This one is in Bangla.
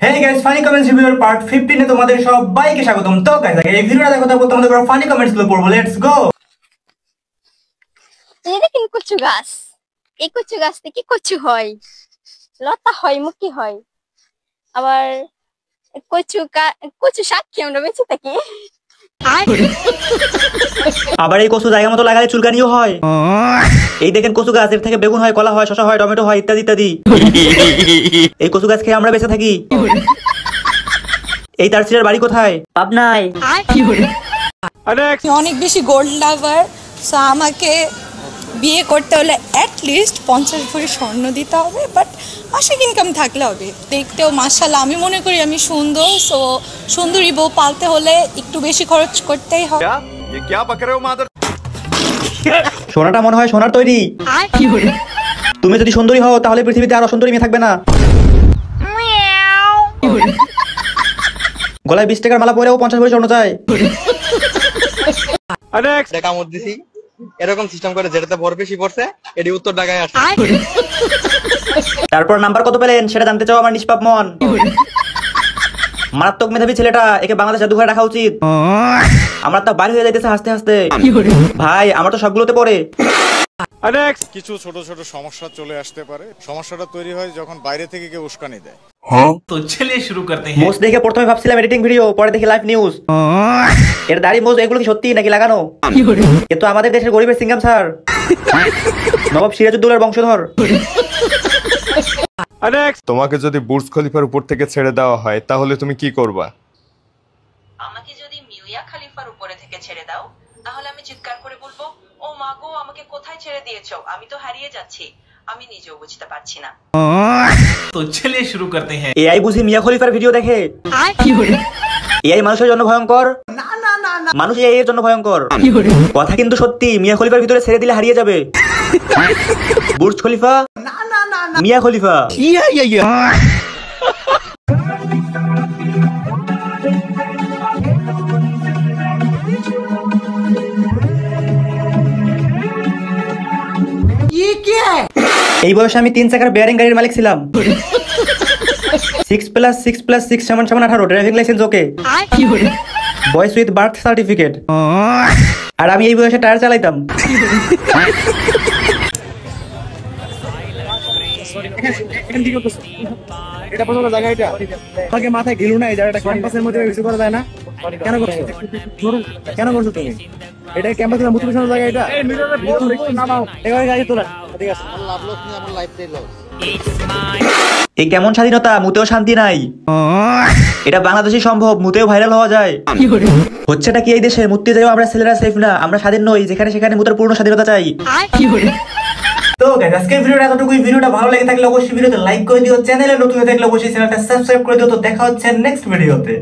Hey guys, funny comments review part 15 এ তোমাদের সবাইকে স্বাগতম। তো গাইস, এই ভিডিওটা দেখো তারপর তোমাদের পুরো ফানি কমেন্টস গুলো পড়বো। Let's go. এই দেখেন কচু গাছ। এই কচু গাছ থেকে কচু হয়, লতা হয়, মুখি হয়। আবার কচু শাক কি আমরা বেঁচে থাকি। আবার এই কচু জায়গা মতো লাগালে চুলকানিও হয়। এই দেখেন কচু গাছ, এর থেকে বেগুন হয়, কলা হয়, শসা হয়, টমেটো হয়, ইত্যাদি ইত্যাদি। এই কচু গাছ খেয়ে আমরা বেঁচে থাকি। এই তারসিরের বাড়ি কোথায়? পাবনায়। অনেক বেশি গোল্ড লাভার, সো আমাকে বিয়ে করতে হলে অ্যাটলিস্ট 50 ভরি স্বর্ণ দিতে হবে, বাট মাসিক ইনকাম থাকলে হবে। দেখতেও মাশাআল্লাহ আমি মনে করি আমি সুন্দর, সো সুন্দরী বউ পালতে হলে একটু বেশি খরচ করতেই হবে। সোনাটা মনে হয় সোনার তৈরি। তুমি যদি সুন্দরী হও তাহলে পৃথিবীতে আর অসুন্দরী মেয়ে থাকবে না। গলায় 20 টাকার মালা পরেও 50 ভরি স্বর্ণ চাই। এরকম সিস্টেম করে যেটাতে ভর বেশি পড়ছে এটি উত্তর ঢাকায় আসে। তারপর নাম্বার কত পেলেন সেটা জানতে চাও আমার নিষ্পাপ মন। মারাত্মক মেধাবী ছেলেটা, একে বাংলাদেশ জাদুঘরে রাখা উচিত। আমার তো বাইরে হয়ে যাইতেছে হাসতে হাসতে। ভাই আমার তো সবগুলোতে পড়ে। কিছু ছোট ছোট সমস্যা চলে আসতে পারে। সমস্যাটা তৈরি হয় যখন বাইরে থেকে কেউ উস্কানি দেয়। তো চলিए शुरू करते हैं। মোজ দেখে প্রথমে ভাবছিলাম এডিটিং ভিডিও, পরে দেখি লাইভ নিউজ। এর দাড়ি মোজ এগুলো কি সত্যি নাকি লাগানো? এ তো আমাদের দেশের গরিবের সিঙ্গাম স্যার, নবাব সিরাজউদ্দৌলার বংশধর। তোমাকে যদি বুর্জ খলিফার উপর থেকে ছেড়ে দেওয়া হয় তাহলে তুমি কি করবা? আমাকে যদি মিয়া খলিফার উপরে থেকে ছেড়ে দাও তাহলে আমি চিৎকার করে বলবো, ও মা গো, আমাকে কোথায় ছেড়ে দিয়েছো? আমি তো হারিয়ে যাচ্ছি, আমি নিজেও বুঝতে পারছি না। তো চলিए शुरू करते हैं। এআই বুঝি মিয়া খলিফার ভিডিও দেখে? এআই মানুষের জন্য ভয়ঙ্কর, মানুষ এআই এর জন্য ভয়ঙ্কর। কথা কিন্তু সত্যি, মিয়া খলিফার ভিতরে ছেড়ে দিলে হারিয়ে যাবে। বুর্জ খলিফা, মিয়া খলিফা। এই বয়সে আমি 3 চাকার বেয়ারিং গাড়ির মালিক ছিলাম। 6 + 6 + 6 = 18, ড্রাইভিং লাইসেন্স ওকে, বয়স উইথ বার্থ সার্টিফিকেট। আর আমি এই বয়সে টায়ার চালাইতাম। এটা পছন্দ জায়গা, এটা তোমাকে মাথায় ঘিলু না, এই জায়গাটা ক্যাম্পাসের মধ্যে কিছু করা যায় না। কেন করছো? কেন করছো তুমি এটা? ক্যাম্পাসের মধ্যে পছন্দ জায়গা, এটা নামাও, এবারে গাড়ি তোলা। ঠিক আছে, লাভ লস নিয়ে আমার লাইফটাই লস। এই কেমন স্বাধীনতা, মুতেও শান্তি নাই। এটা বাংলাদেশে সম্ভব, মুতেও ভাইরাল হওয়া যায়। হচ্ছেটা কি এই দেশে? মুততে যাও আমরা ছেলেরা সেফ না, আমরা স্বাধীন নই, যেখানে সেখানে মুতের পূর্ণ স্বাধীনতা চাই। তো গাইস, আজকের ভিডিওটা এতটুকুই। ভিডিওটা ভালো লেগে থাকলে অবশ্যই ভিডিওতে লাইক করে দিও, চ্যানেলে নতুন হয়ে থাকলে অবশ্যই চ্যানেলটা সাবস্ক্রাইব করে দিও। তো দেখা হচ্ছে নেক্সট ভিডিওতে।